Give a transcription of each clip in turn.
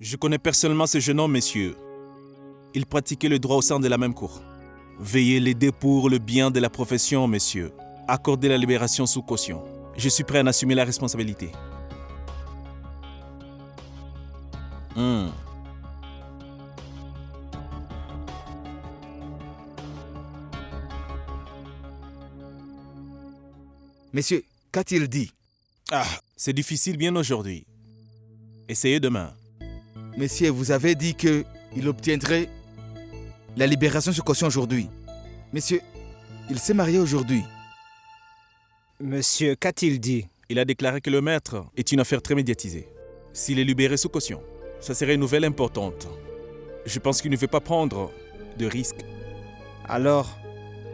Je connais personnellement ce jeune homme, messieurs. Il pratiquait le droit au sein de la même cour. Veuillez l'aider pour le bien de la profession, messieurs. Accordez la libération sous caution. Je suis prêt à en assumer la responsabilité. Messieurs, qu'a-t-il dit? C'est difficile bien aujourd'hui. Essayez demain. Messieurs, vous avez dit qu'il obtiendrait la libération sur caution aujourd'hui. Messieurs, il s'est marié aujourd'hui. Monsieur, qu'a-t-il dit? Il a déclaré que le maître est une affaire très médiatisée. S'il est libéré sous caution, ça serait une nouvelle importante. Je pense qu'il ne veut pas prendre de risques. Alors,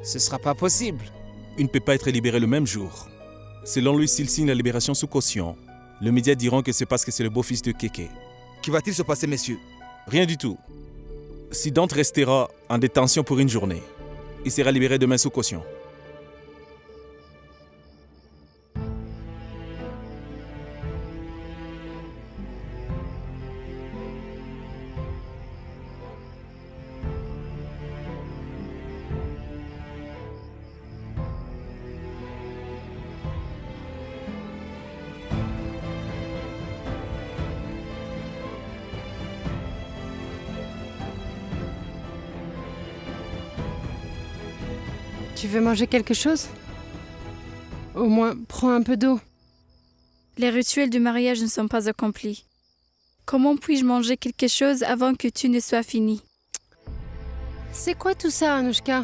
ce sera pas possible. Il ne peut pas être libéré le même jour. Selon lui, s'il signe la libération sous caution, les médias diront que c'est parce que c'est le beau-fils de Kéké. Que va-t-il se passer, messieurs? Rien du tout. Si Dante restera en détention pour une journée, il sera libéré demain sous caution. Tu veux manger quelque chose? Au moins, prends un peu d'eau. Les rituels du mariage ne sont pas accomplis. Comment puis-je manger quelque chose avant que tu ne sois fini? C'est quoi tout ça, Anouchka?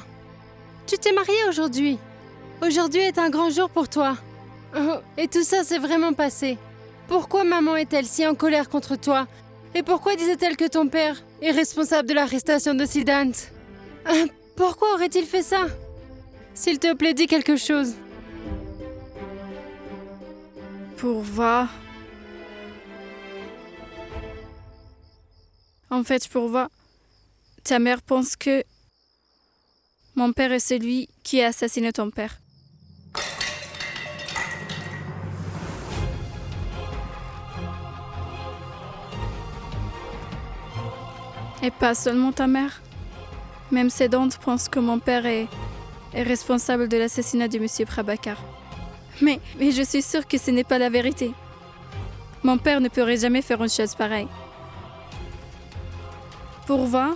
Tu t'es mariée aujourd'hui. Aujourd'hui est un grand jour pour toi. Oh, et tout ça s'est vraiment passé. Pourquoi maman est-elle si en colère contre toi? Et pourquoi disait-elle que ton père est responsable de l'arrestation de Siddhant? Pourquoi aurait-il fait ça? S'il te plaît, dis quelque chose. Pourva. En fait, Pourva, ta mère pense que mon père est celui qui a assassiné ton père. Et pas seulement ta mère. Même Siddhant pense que mon père est responsable de l'assassinat de Monsieur Prabhakar. Mais je suis sûre que ce n'est pas la vérité. Mon père ne pourrait jamais faire une chose pareille. Pourva.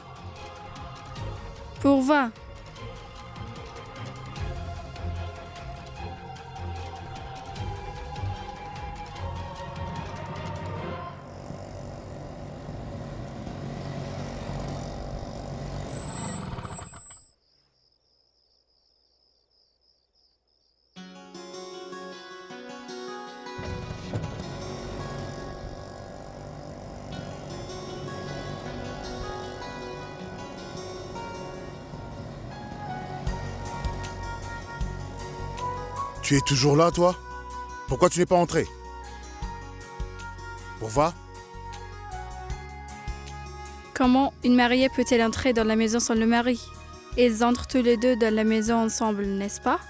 Tu es toujours là, toi? Pourquoi tu n'es pas entré? Pourva? Comment une mariée peut-elle entrer dans la maison sans le mari? Ils entrent tous les deux dans la maison ensemble, n'est-ce pas?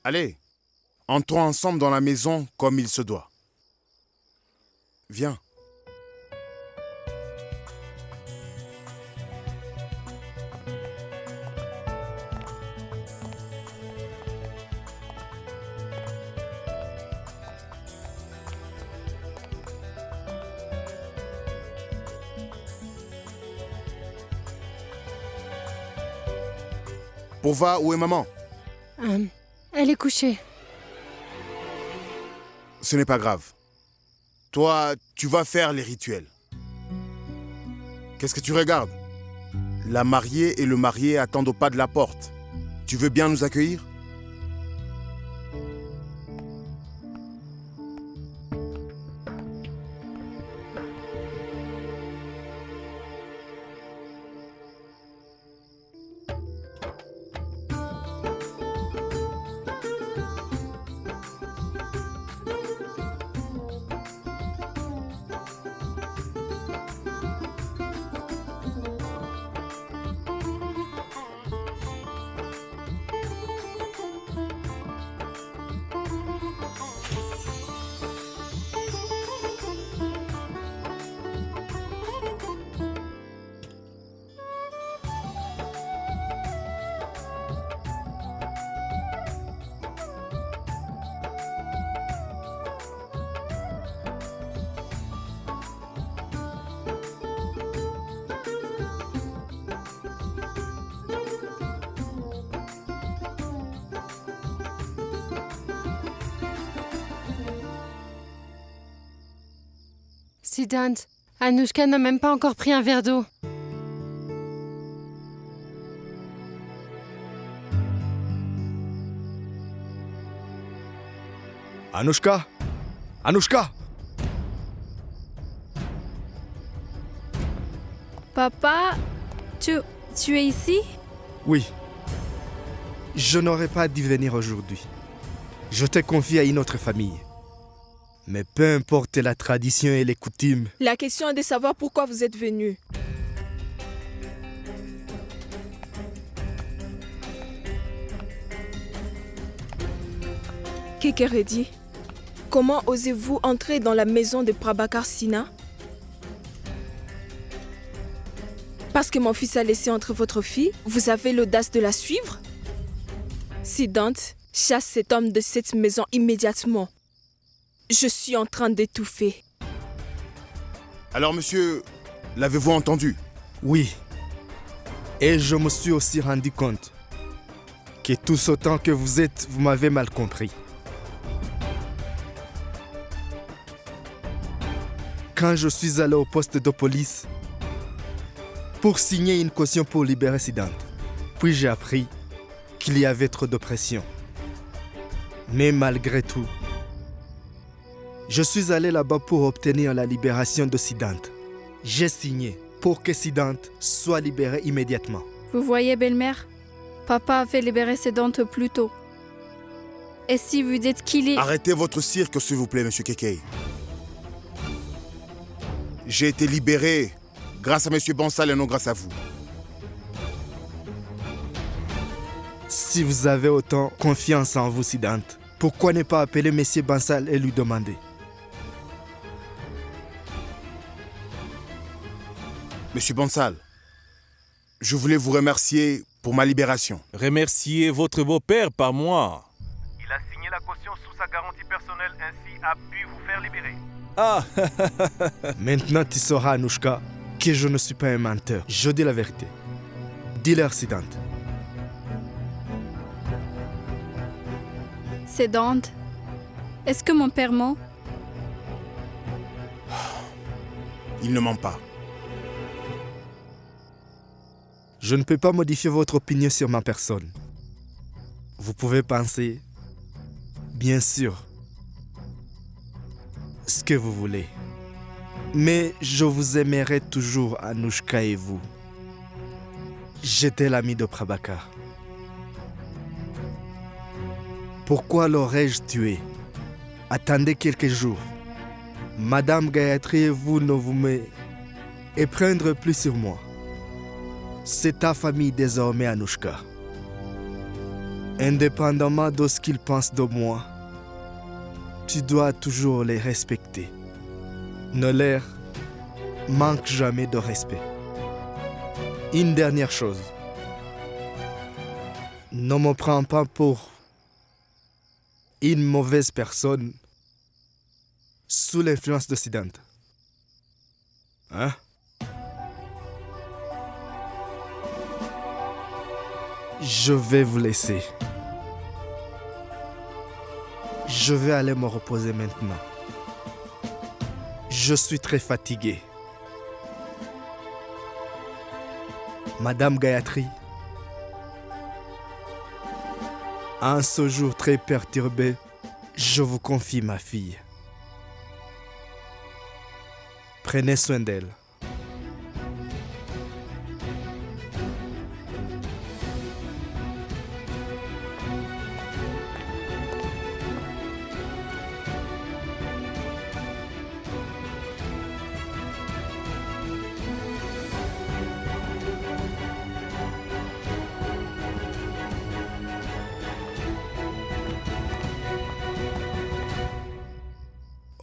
Allez, entrons ensemble dans la maison comme il se doit. Viens. Pourva, où est maman? Elle est couchée. Ce n'est pas grave. Toi, tu vas faire les rituels. Qu'est-ce que tu regardes? La mariée et le marié attendent au pas de la porte. Tu veux bien nous accueillir? Siddhant, Anushka n'a même pas encore pris un verre d'eau. Anushka! Anushka! Papa, tu es ici? Oui. Je n'aurais pas dû venir aujourd'hui. Je t'ai confié à une autre famille. Mais peu importe la tradition et les coutumes, La question est de savoir pourquoi vous êtes venu. Kekeredi, comment osez-vous entrer dans la maison de Prabhakar Sina? Parce que mon fils a laissé entrer votre fille, vous avez l'audace de la suivre? Siddhant, chasse cet homme de cette maison immédiatement. Je suis en train d'étouffer. Alors, monsieur, l'avez-vous entendu? oui. Et je me suis aussi rendu compte que tous autant que vous êtes, vous m'avez mal compris. Quand je suis allé au poste de police pour signer une caution pour libérer Siddhant, puis j'ai appris qu'il y avait trop de pression. Mais malgré tout, je suis allé là-bas pour obtenir la libération de Siddhant. J'ai signé pour que Siddhant soit libéré immédiatement. Vous voyez, belle-mère, papa a fait libérer Siddhant plus tôt. Et si vous dites qu'il est... Arrêtez votre cirque, s'il vous plaît, monsieur Kekei. J'ai été libéré grâce à monsieur Bansal et non grâce à vous. Si vous avez autant confiance en vous, Siddhant, pourquoi ne pas appeler monsieur Bansal et lui demander? Monsieur Bansal, je voulais vous remercier pour ma libération. Remerciez votre beau-père par moi. Il a signé la caution sous sa garantie personnelle, ainsi a pu vous faire libérer. Ah, Maintenant, tu sauras, Anushka, que je ne suis pas un menteur. Je dis la vérité. Dis-leur, Siddhant. Siddhant, est-ce que mon père ment? Il ne ment pas. Je ne peux pas modifier votre opinion sur ma personne. Vous pouvez penser, bien sûr, ce que vous voulez. Mais je vous aimerai toujours, Anushka et vous. J'étais l'ami de Prabhakar. Pourquoi l'aurais-je tué? Attendez quelques jours. Madame Gayatri et vous ne vous éprendre plus sur moi. C'est ta famille désormais, Anushka. Indépendamment de ce qu'ils pensent de moi, tu dois toujours les respecter. Ne leur manque jamais de respect. Une dernière chose. Ne me prends pas pour une mauvaise personne sous l'influence de Siddhant. Hein? Je vais vous laisser. Je vais aller me reposer maintenant. Je suis très fatigué. Madame Gayatri, en ce jour très perturbé, je vous confie ma fille. Prenez soin d'elle.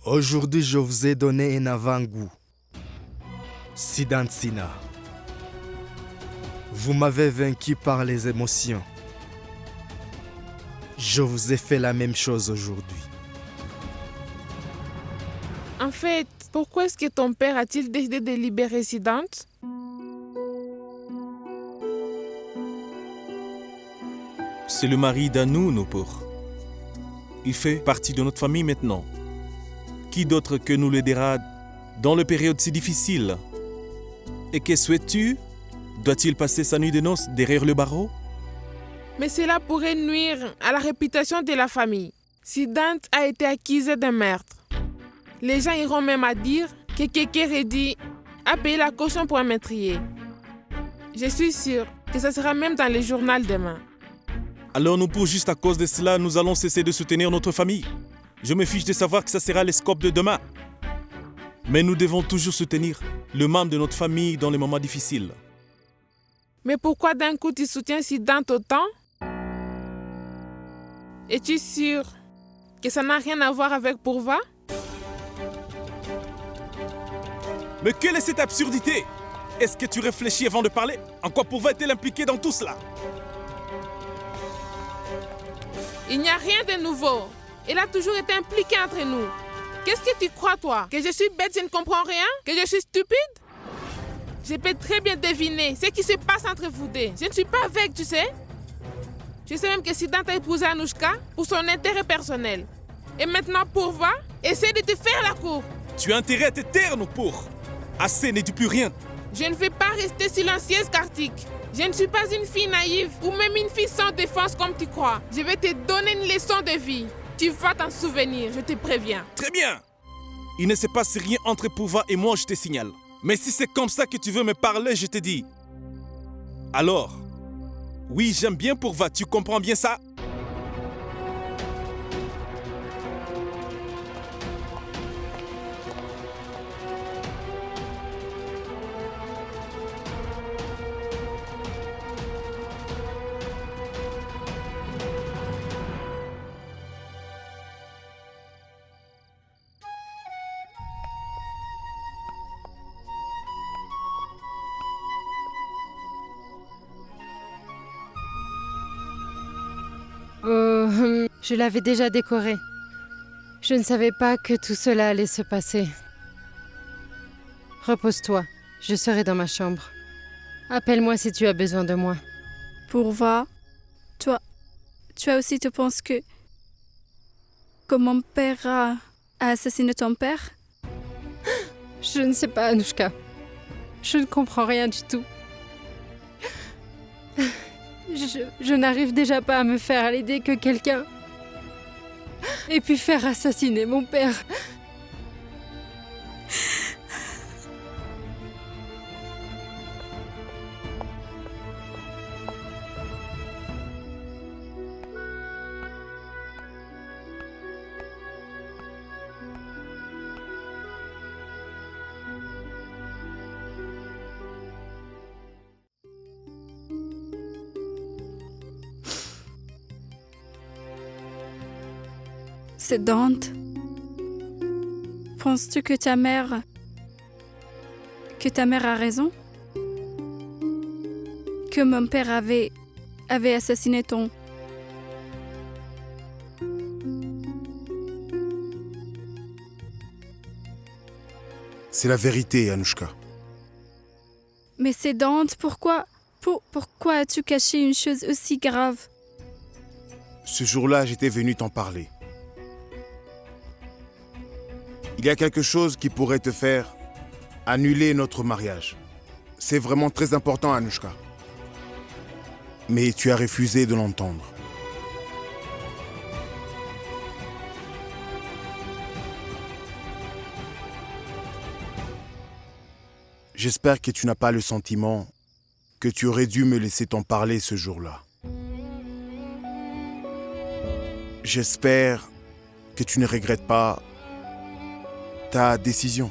Aujourd'hui, je vous ai donné un avant-goût. Siddhant Sina. Vous m'avez vaincu par les émotions. Je vous ai fait la même chose aujourd'hui. En fait, pourquoi est-ce que ton père a-t-il décidé de libérer Siddhant? c'est le mari d'Anu, Nupur. Il fait partie de notre famille maintenant. Qui d'autre que nous l'aidera dans le période si difficile. Et que souhaites-tu? Doit-il passer sa nuit de noces derrière le barreau? Mais cela pourrait nuire à la réputation de la famille. Si Dante a été accusé de meurtre, les gens iront même à dire que Kekeredi a payé la caution pour un meurtrier. Je suis sûre que ça sera même dans le journal demain. Alors nous, pour juste à cause de cela, nous allons cesser de soutenir notre famille. Je me fiche de savoir que ça sera le scope de demain. Mais nous devons toujours soutenir le membre de notre famille dans les moments difficiles. Mais pourquoi d'un coup tu soutiens si Dante autant? Es-tu sûr que ça n'a rien à voir avec Pourva? Mais quelle est cette absurdité? Est-ce que tu réfléchis avant de parler? En quoi Pourva est-elle impliquée dans tout cela? Il n'y a rien de nouveau. Elle a toujours été impliquée entre nous. Qu'est-ce que tu crois, toi? Que je suis bête, je ne comprends rien? Que je suis stupide? Je peux très bien deviner ce qui se passe entre vous deux. Je ne suis pas avec, tu sais. Je sais même que si Dante a épousé Anushka pour son intérêt personnel. Et maintenant, Pourva, essaie de te faire la cour. Tu as intérêt à te taire, nous, pour. Assez, ne dis plus rien. Je ne vais pas rester silencieuse, Kartik. Je ne suis pas une fille naïve ou même une fille sans défense comme tu crois. Je vais te donner une leçon de vie. Tu vas t'en souvenir, je te préviens. Très bien. Il ne se passe rien entre Pourva et moi, je te signale. Mais si c'est comme ça que tu veux me parler, je te dis. Alors, oui, j'aime bien Pourva, tu comprends bien ça? Je l'avais déjà décoré. Je ne savais pas que tout cela allait se passer. Repose-toi, je serai dans ma chambre. Appelle-moi si tu as besoin de moi. Pourva, toi, tu as aussi, tu penses que mon père a assassiné ton père? Je ne sais pas, Anushka. Je ne comprends rien du tout. Je n'arrive déjà pas à me faire à l'idée que quelqu'un ait pu faire assassiner mon père. C'est Dante. Penses-tu que ta mère a raison? Que mon père avait assassiné ton... C'est la vérité, Anushka. Mais c'est Dante, pourquoi as-tu caché une chose aussi grave? Ce jour-là, j'étais venu t'en parler. Il y a quelque chose qui pourrait te faire annuler notre mariage. C'est vraiment très important, Anushka. Mais tu as refusé de l'entendre. J'espère que tu n'as pas le sentiment que tu aurais dû me laisser t'en parler ce jour-là. J'espère que tu ne regrettes pas ta décision.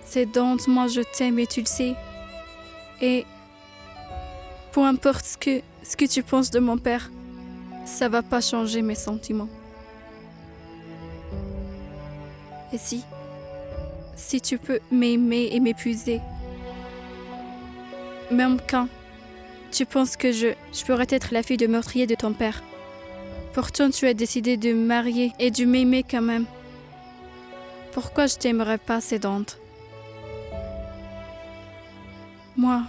C'est Dante, moi je t'aime et tu le sais. Et peu importe ce que tu penses de mon père, ça va pas changer mes sentiments. Et si tu peux m'aimer et m'épuiser, même quand tu penses que je pourrais être la fille de meurtrier de ton père, pourtant tu as décidé de me marier et de m'aimer quand même. Pourquoi je t'aimerais pas, c'est Dante? Moi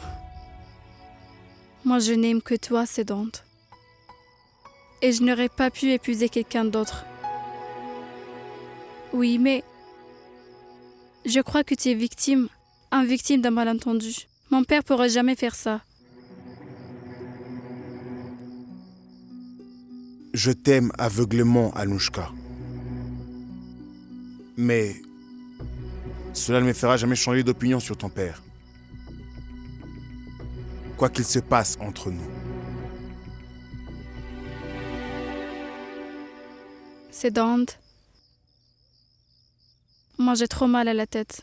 je n'aime que toi, c'est Dante. Et je n'aurais pas pu épuiser quelqu'un d'autre. Oui, mais je crois que tu es victime d'un malentendu. Mon père pourra jamais faire ça. Je t'aime aveuglément, Anouchka. Mais cela ne me fera jamais changer d'opinion sur ton père. Quoi qu'il se passe entre nous. C'est Dante. Moi, j'ai trop mal à la tête.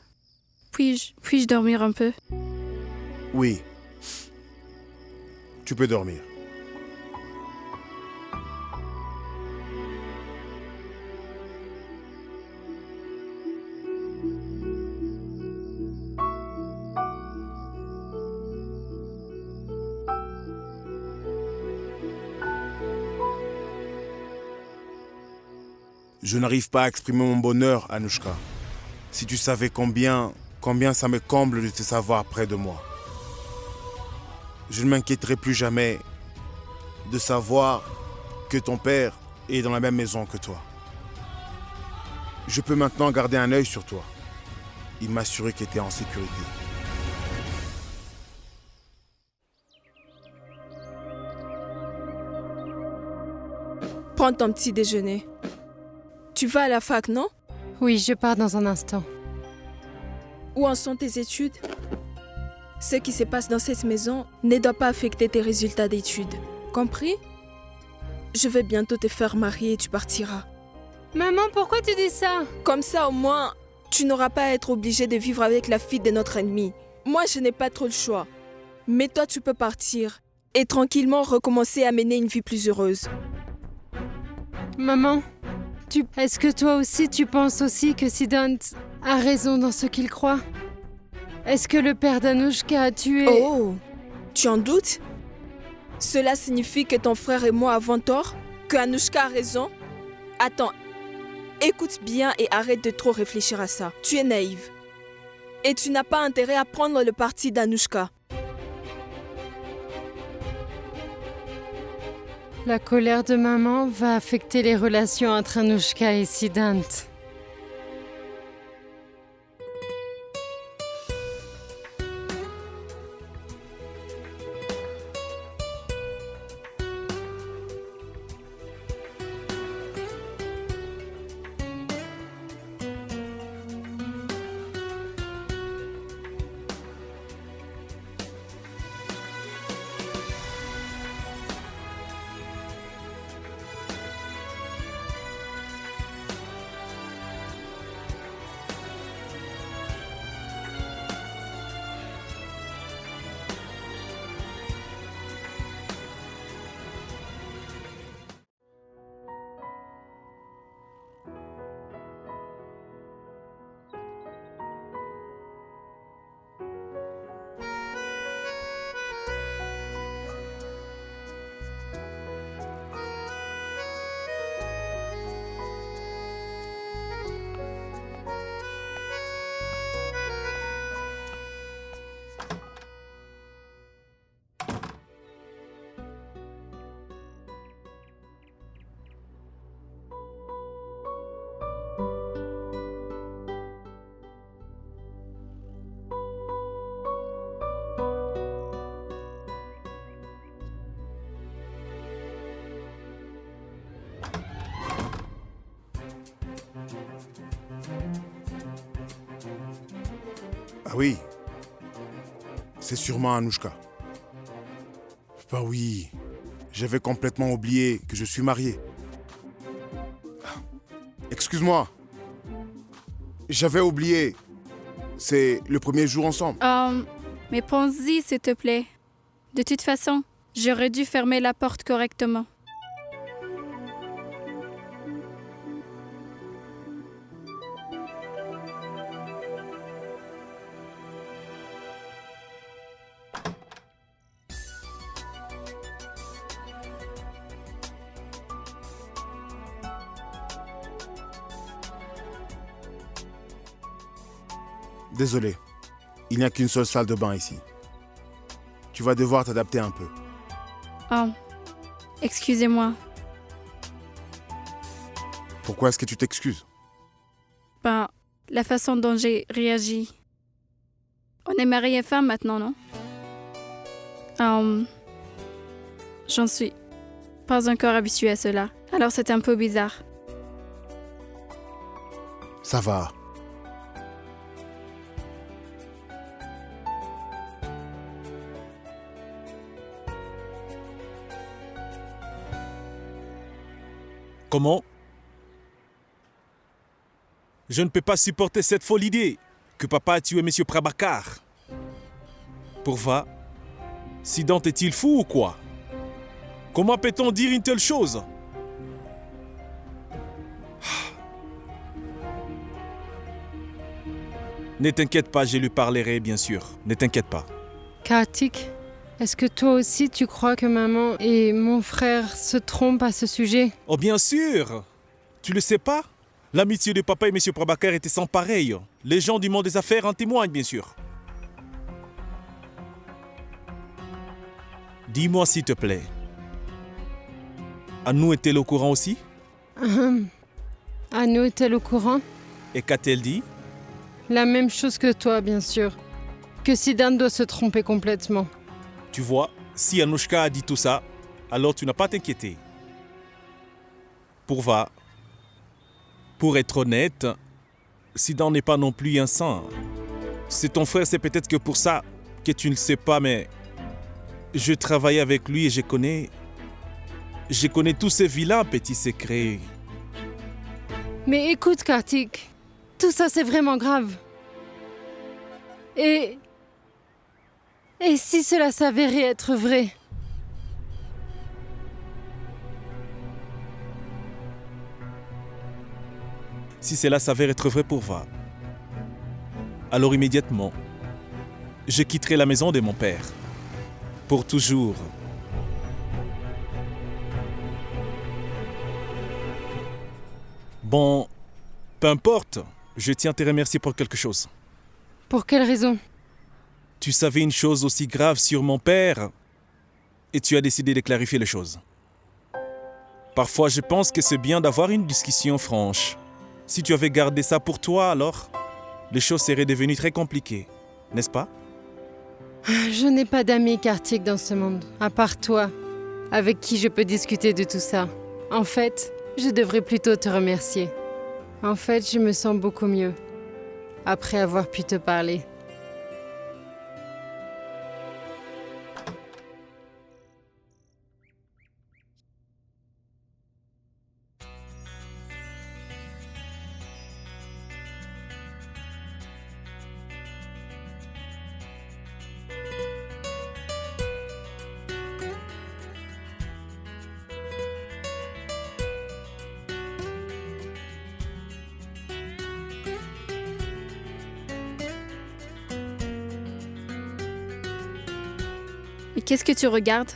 Puis-je dormir un peu? Oui. Tu peux dormir. Je n'arrive pas à exprimer mon bonheur, Anouchka. Si tu savais combien ça me comble de te savoir près de moi. Je ne m'inquiéterai plus jamais de savoir que ton père est dans la même maison que toi. Je peux maintenant garder un œil sur toi. Il m'a assuré qu'il était en sécurité. Prends ton petit déjeuner. Tu vas à la fac, non? Oui, je pars dans un instant. Où en sont tes études? Ce qui se passe dans cette maison ne doit pas affecter tes résultats d'études. Compris? Je vais bientôt te faire marier et tu partiras. Maman, pourquoi tu dis ça? Comme ça, au moins, tu n'auras pas à être obligé de vivre avec la fille de notre ennemi. Moi, je n'ai pas trop le choix. Mais toi, tu peux partir et tranquillement recommencer à mener une vie plus heureuse. Maman, est-ce que toi aussi, tu penses aussi que Siddhant a raison dans ce qu'il croit? Est-ce que le père d'Anouchka a tué... Oh, tu en doutes? Cela signifie que ton frère et moi avons tort? Que Anouchka a raison? Attends, écoute bien et arrête de trop réfléchir à ça. Tu es naïve. Et tu n'as pas intérêt à prendre le parti d'Anouchka. La colère de maman va affecter les relations entre Anouchka et Siddhant. Ah oui, c'est sûrement Anouchka. Bah oui, j'avais complètement oublié que je suis marié. Excuse-moi, j'avais oublié. C'est le premier jour ensemble. Mais pense-y, s'il te plaît. De toute façon, j'aurais dû fermer la porte correctement. Désolé, il n'y a qu'une seule salle de bain ici. Tu vas devoir t'adapter un peu. Oh, excusez-moi. Pourquoi est-ce que tu t'excuses? la façon dont j'ai réagi. On est mari et femme maintenant, non? J'en suis pas encore habituée à cela. Alors c'est un peu bizarre. Ça va. Comment? Je ne peux pas supporter cette folle idée que papa a tué M. Prabhakar. Pourva, Siddhant est-il fou ou quoi? Comment peut-on dire une telle chose? Ne t'inquiète pas, je lui parlerai bien sûr. Ne t'inquiète pas. Kartik, est-ce que toi aussi tu crois que maman et mon frère se trompent à ce sujet? Oh bien sûr! Tu le sais pas? L'amitié de papa et M. Prabhakar était sans pareil. Les gens du monde des affaires en témoignent bien sûr. Dis-moi s'il te plaît. Anu est-elle au courant aussi? Anu est-elle au courant? Et qu'a-t-elle dit? La même chose que toi, bien sûr. Que Siddhant doit se tromper complètement. Tu vois, si Anushka a dit tout ça, alors tu n'as pas à t'inquiéter. Pourva, pour être honnête, Siddhant n'est pas non plus un saint. C'est ton frère, c'est peut-être que pour ça que tu ne le sais pas, mais je travaille avec lui et je connais tous ces vilains petits secrets. Mais écoute, Kartik, tout ça c'est vraiment grave. Et si cela s'avérait être vrai? Si cela s'avère être vrai pour Va, alors immédiatement, je quitterai la maison de mon père. Pour toujours. Bon, peu importe, je tiens à te remercier pour quelque chose. Pour quelle raison? Tu savais une chose aussi grave sur mon père et tu as décidé de clarifier les choses. Parfois, je pense que c'est bien d'avoir une discussion franche. Si tu avais gardé ça pour toi, alors les choses seraient devenues très compliquées, n'est-ce pas? Je n'ai pas d'amis, Kartik, dans ce monde, à part toi, avec qui je peux discuter de tout ça. En fait, je devrais plutôt te remercier. En fait, je me sens beaucoup mieux, après avoir pu te parler. Mais qu'est-ce que tu regardes?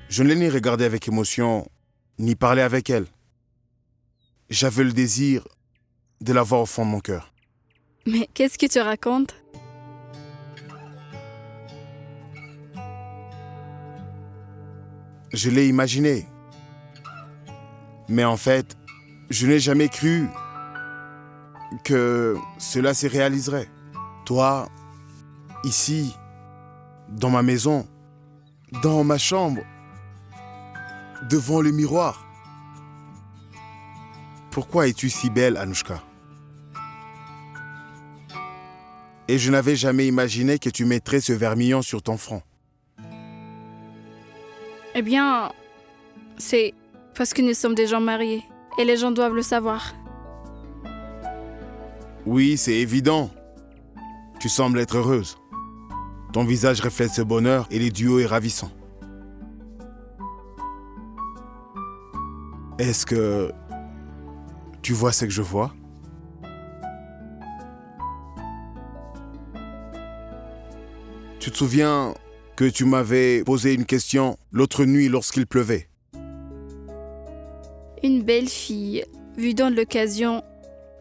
Je ne l'ai ni regardée avec émotion, ni parlé avec elle. J'avais le désir de la voir au fond de mon cœur. Mais qu'est-ce que tu racontes? Je l'ai imaginé. Mais en fait, je n'ai jamais cru que cela se réaliserait. Toi, ici, dans ma maison, dans ma chambre, devant le miroir. Pourquoi es-tu si belle, Anushka? Et je n'avais jamais imaginé que tu mettrais ce vermillon sur ton front. Eh bien, c'est parce que nous sommes des gens mariés et les gens doivent le savoir. Oui, c'est évident. Tu sembles être heureuse. Ton visage reflète ce bonheur et le duo est ravissant. Est-ce que tu vois ce que je vois? Tu te souviens que tu m'avais posé une question l'autre nuit lorsqu'il pleuvait? Une belle fille, vu dans l'occasion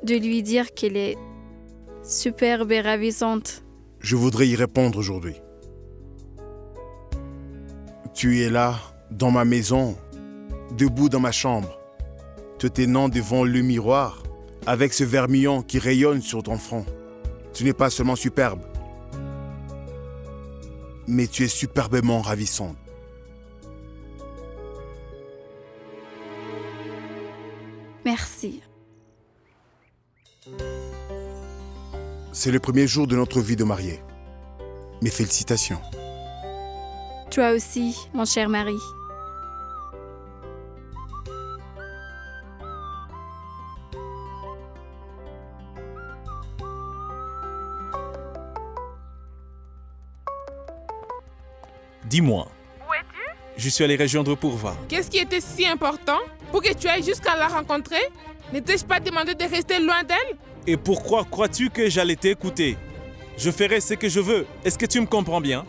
de lui dire qu'elle est superbe et ravissante. Je voudrais y répondre aujourd'hui. Tu es là, dans ma maison, debout dans ma chambre, te tenant devant le miroir, Avec ce vermillon qui rayonne sur ton front, tu n'es pas seulement superbe, mais tu es superbement ravissante. Merci. C'est le premier jour de notre vie de mariés. Mes félicitations. Toi aussi, mon cher mari. Dis-moi, Où es-tu? je suis allé rejoindre Purva. Qu'est-ce qui était si important pour que tu ailles jusqu'à la rencontrer? Ne t'ai-je pas demandé de rester loin d'elle? Et pourquoi crois-tu que j'allais t'écouter? Je ferai ce que je veux. Est-ce que tu me comprends bien?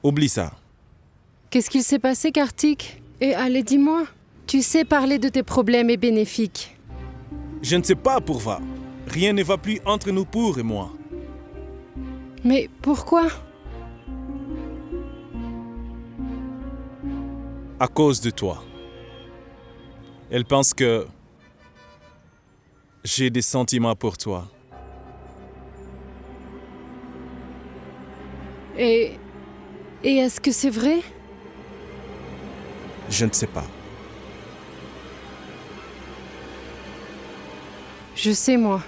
Oublie ça. Qu'est-ce qu'il s'est passé, Kartik? Et allez, dis-moi. Tu sais parler de tes problèmes et bénéfiques. Je ne sais pas, Purva. Rien ne va plus entre nous pour et moi. Mais pourquoi? À cause de toi. Elle pense que j'ai des sentiments pour toi. Et est-ce que c'est vrai? Je ne sais pas. Je sais, moi.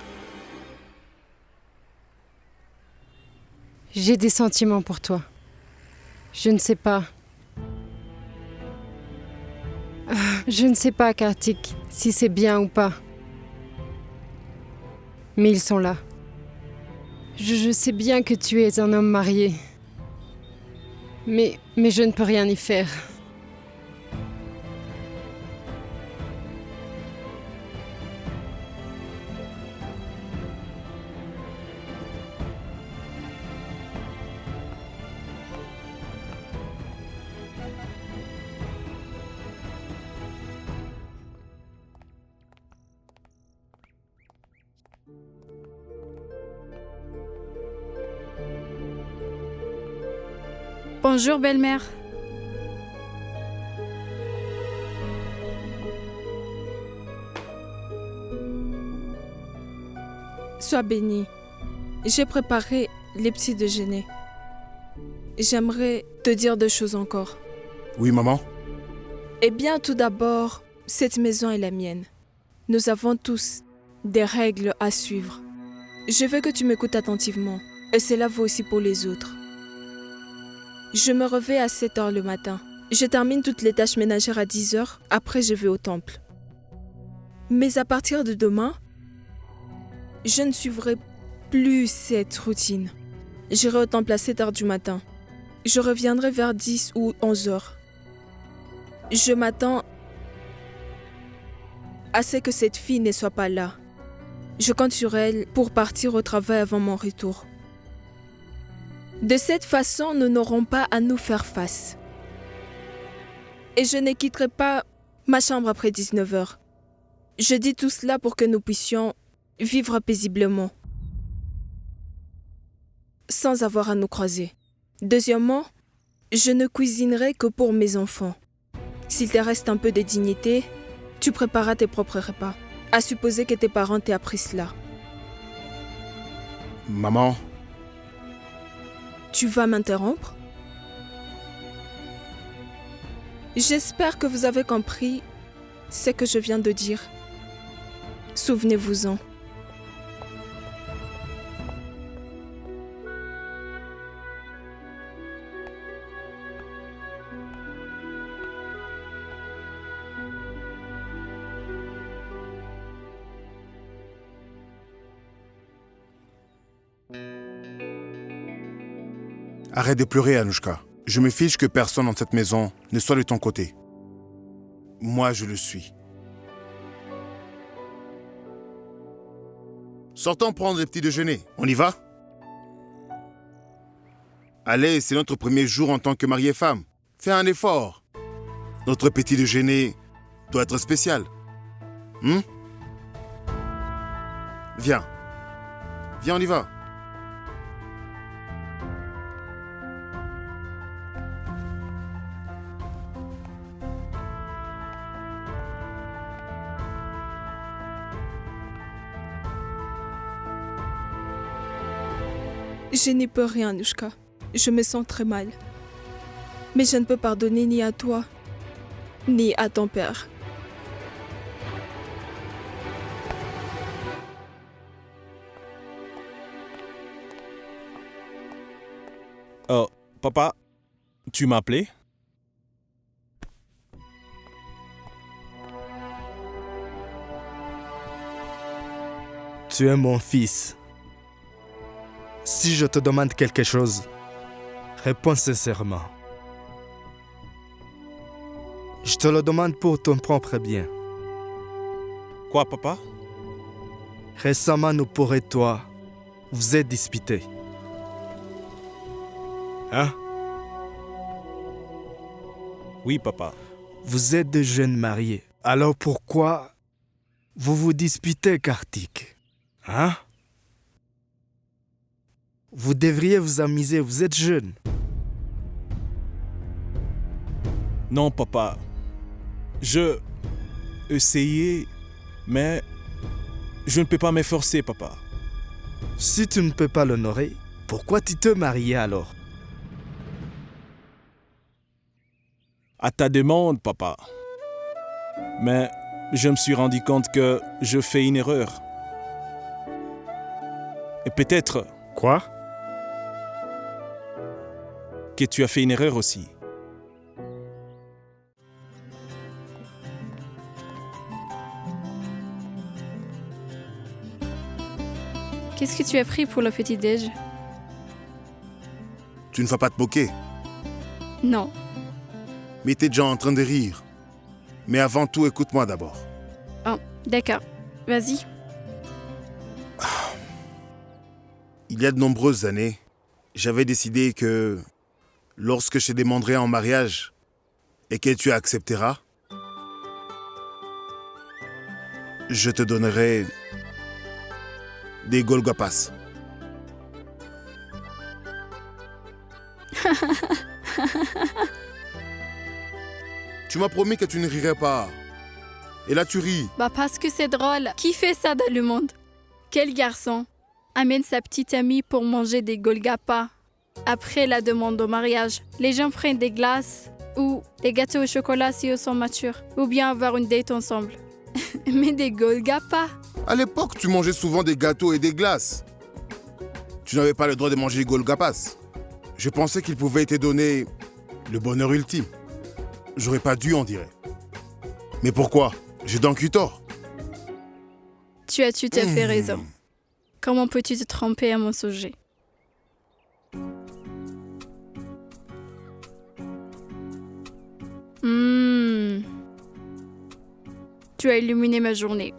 J'ai des sentiments pour toi. Je ne sais pas. Je ne sais pas, Kartik, si c'est bien ou pas. Mais ils sont là. Je sais bien que tu es un homme marié. Mais je ne peux rien y faire. Bonjour, belle-mère. Sois bénie. J'ai préparé les petits déjeuners. J'aimerais te dire 2 choses encore. Oui, maman? Eh bien, tout d'abord, cette maison est la mienne. Nous avons tous des règles à suivre. Je veux que tu m'écoutes attentivement. Et cela vaut aussi pour les autres. Je me réveille à 7 h le matin. Je termine toutes les tâches ménagères à 10 h. Après, je vais au temple. Mais à partir de demain, je ne suivrai plus cette routine. J'irai au temple à 7 h du matin. Je reviendrai vers 10 ou 11 h. Je m'attends à ce que cette fille ne soit pas là. Je compte sur elle pour partir au travail avant mon retour. De cette façon, nous n'aurons pas à nous faire face. Et je ne quitterai pas ma chambre après 19 h. Je dis tout cela pour que nous puissions vivre paisiblement, sans avoir à nous croiser. Deuxièmement, je ne cuisinerai que pour mes enfants. S'il te reste un peu de dignité, tu prépareras tes propres repas. À supposer que tes parents t'aient appris cela. Maman? Tu vas m'interrompre? J'espère que vous avez compris ce que je viens de dire. Souvenez-vous-en. Arrête de pleurer, Anushka. Je me fiche que personne dans cette maison ne soit de ton côté. Moi, je le suis. Sortons prendre le petit déjeuner. On y va? Allez, c'est notre premier jour en tant que mari et femme. Fais un effort. Notre petit déjeuner doit être spécial. Viens. Viens, on y va. Je n'y peux rien, Anushka. Je me sens très mal. Mais je ne peux pardonner ni à toi, ni à ton père. Oh, papa, tu m'as appelé? Tu es mon fils. Si je te demande quelque chose, réponds sincèrement. Je te le demande pour ton propre bien. Quoi, papa? Récemment, nous pour et toi, vous êtes disputés. Hein? Oui, papa. Vous êtes de jeunes mariés. Alors pourquoi vous vous disputez, Kartik? Hein? Vous devriez vous amuser, vous êtes jeune. Non, papa. Je essayais, mais je ne peux pas m'efforcer, papa. Si tu ne peux pas l'honorer, pourquoi tu te maries alors? À ta demande, papa. Mais je me suis rendu compte que je fais une erreur. Et peut-être Quoi? que tu as fait une erreur aussi. Qu'est-ce que tu as pris pour le petit-déj? Tu ne vas pas te moquer. Non. Mais t'es déjà en train de rire. Mais avant tout, écoute-moi d'abord. Oh, d'accord. Vas-y. Il y a de nombreuses années, j'avais décidé que lorsque je te demanderai en mariage et que tu accepteras, je te donnerai des Golgapas. Tu m'as promis que tu ne rirais pas. Et là, tu ris. Bah parce que c'est drôle. Qui fait ça dans le monde? Quel garçon amène sa petite amie pour manger des Golgapas après la demande au mariage? Les gens prennent des glaces ou des gâteaux au chocolat si eux sont matures, ou bien avoir une date ensemble. Mais des Golgapas? À l'époque, tu mangeais souvent des gâteaux et des glaces. Tu n'avais pas le droit de manger des Golgapas. Je pensais qu'ils pouvaient te donner le bonheur ultime. J'aurais pas dû, on dirait. Mais pourquoi? J'ai donc eu tort. Tu as tout à fait raison. Comment peux-tu te tromper à mon sujet? Tu as illuminé ma journée.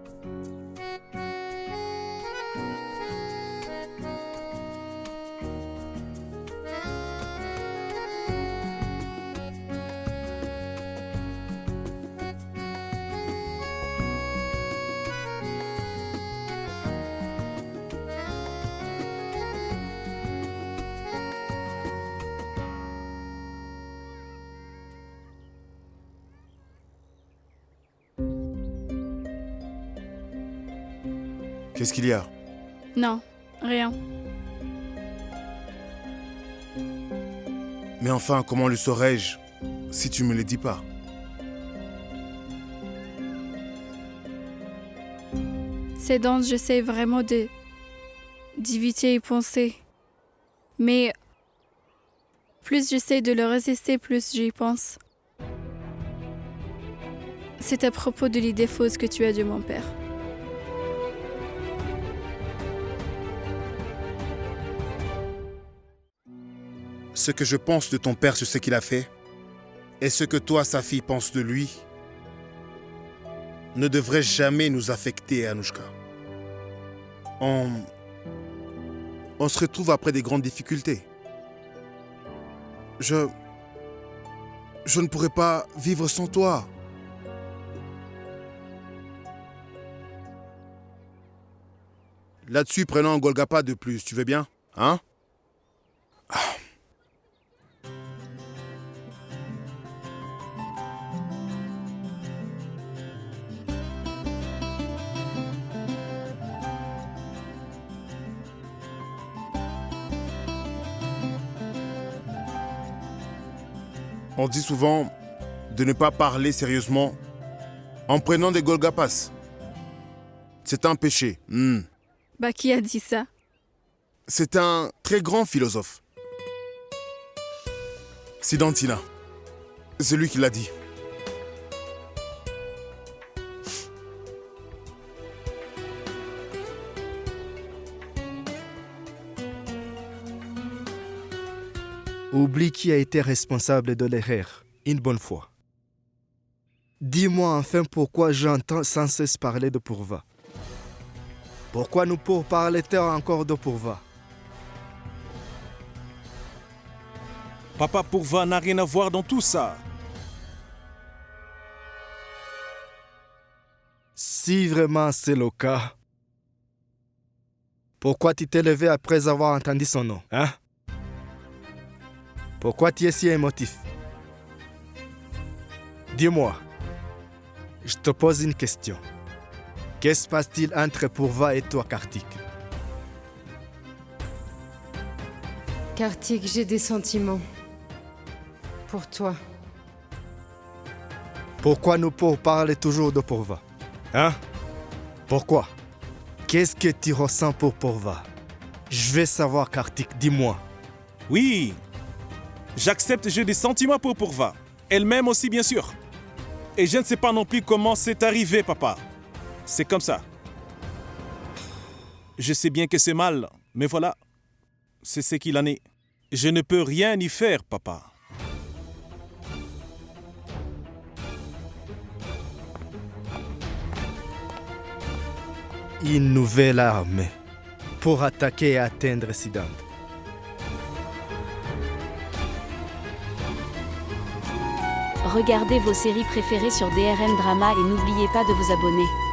Qu'est-ce qu'il y a? Non, rien. Mais enfin, comment le saurais-je si tu me le dis pas? C'est dont j'essaie vraiment d'éviter y penser. Mais plus j'essaie de le résister, plus j'y pense. C'est à propos de l'idée fausse que tu as de mon père. Ce que je pense de ton père sur ce qu'il a fait, et ce que toi, sa fille, pense de lui, ne devrait jamais nous affecter, Anushka. On se retrouve après des grandes difficultés. Je ne pourrais pas vivre sans toi. Là-dessus, prenons un Golgapa de plus, tu veux bien? Hein? On dit souvent de ne pas parler sérieusement en prenant des golgapas. C'est un péché. Bah, qui a dit ça? C'est un très grand philosophe. Siddhantina. C'est lui qui l'a dit. Oublie qui a été responsable de l'erreur, une bonne fois. Dis-moi enfin pourquoi j'entends sans cesse parler de Purva. Pourquoi nous parler-t-on encore de Purva? Papa, Purva n'a rien à voir dans tout ça. Si vraiment c'est le cas, pourquoi tu t'es levé après avoir entendu son nom, hein? Pourquoi tu es si émotif? Dis-moi, je te pose une question. Qu'est-ce qui se passe-t-il entre Purva et toi, Kartik? Kartik, j'ai des sentiments. Pour toi. Pourquoi nous parler toujours de Purva? Hein? Pourquoi? Qu'est-ce que tu ressens pour Purva? Je veux savoir, Kartik, dis-moi. Oui, j'accepte, j'ai des sentiments pour Purva. Elle-même aussi, bien sûr. Et je ne sais pas non plus comment c'est arrivé, papa. C'est comme ça. Je sais bien que c'est mal, mais voilà. C'est ce qu'il en est. Je ne peux rien y faire, papa. Une nouvelle arme pour attaquer et atteindre Siddhant. Regardez vos séries préférées sur DRM Drama et n'oubliez pas de vous abonner.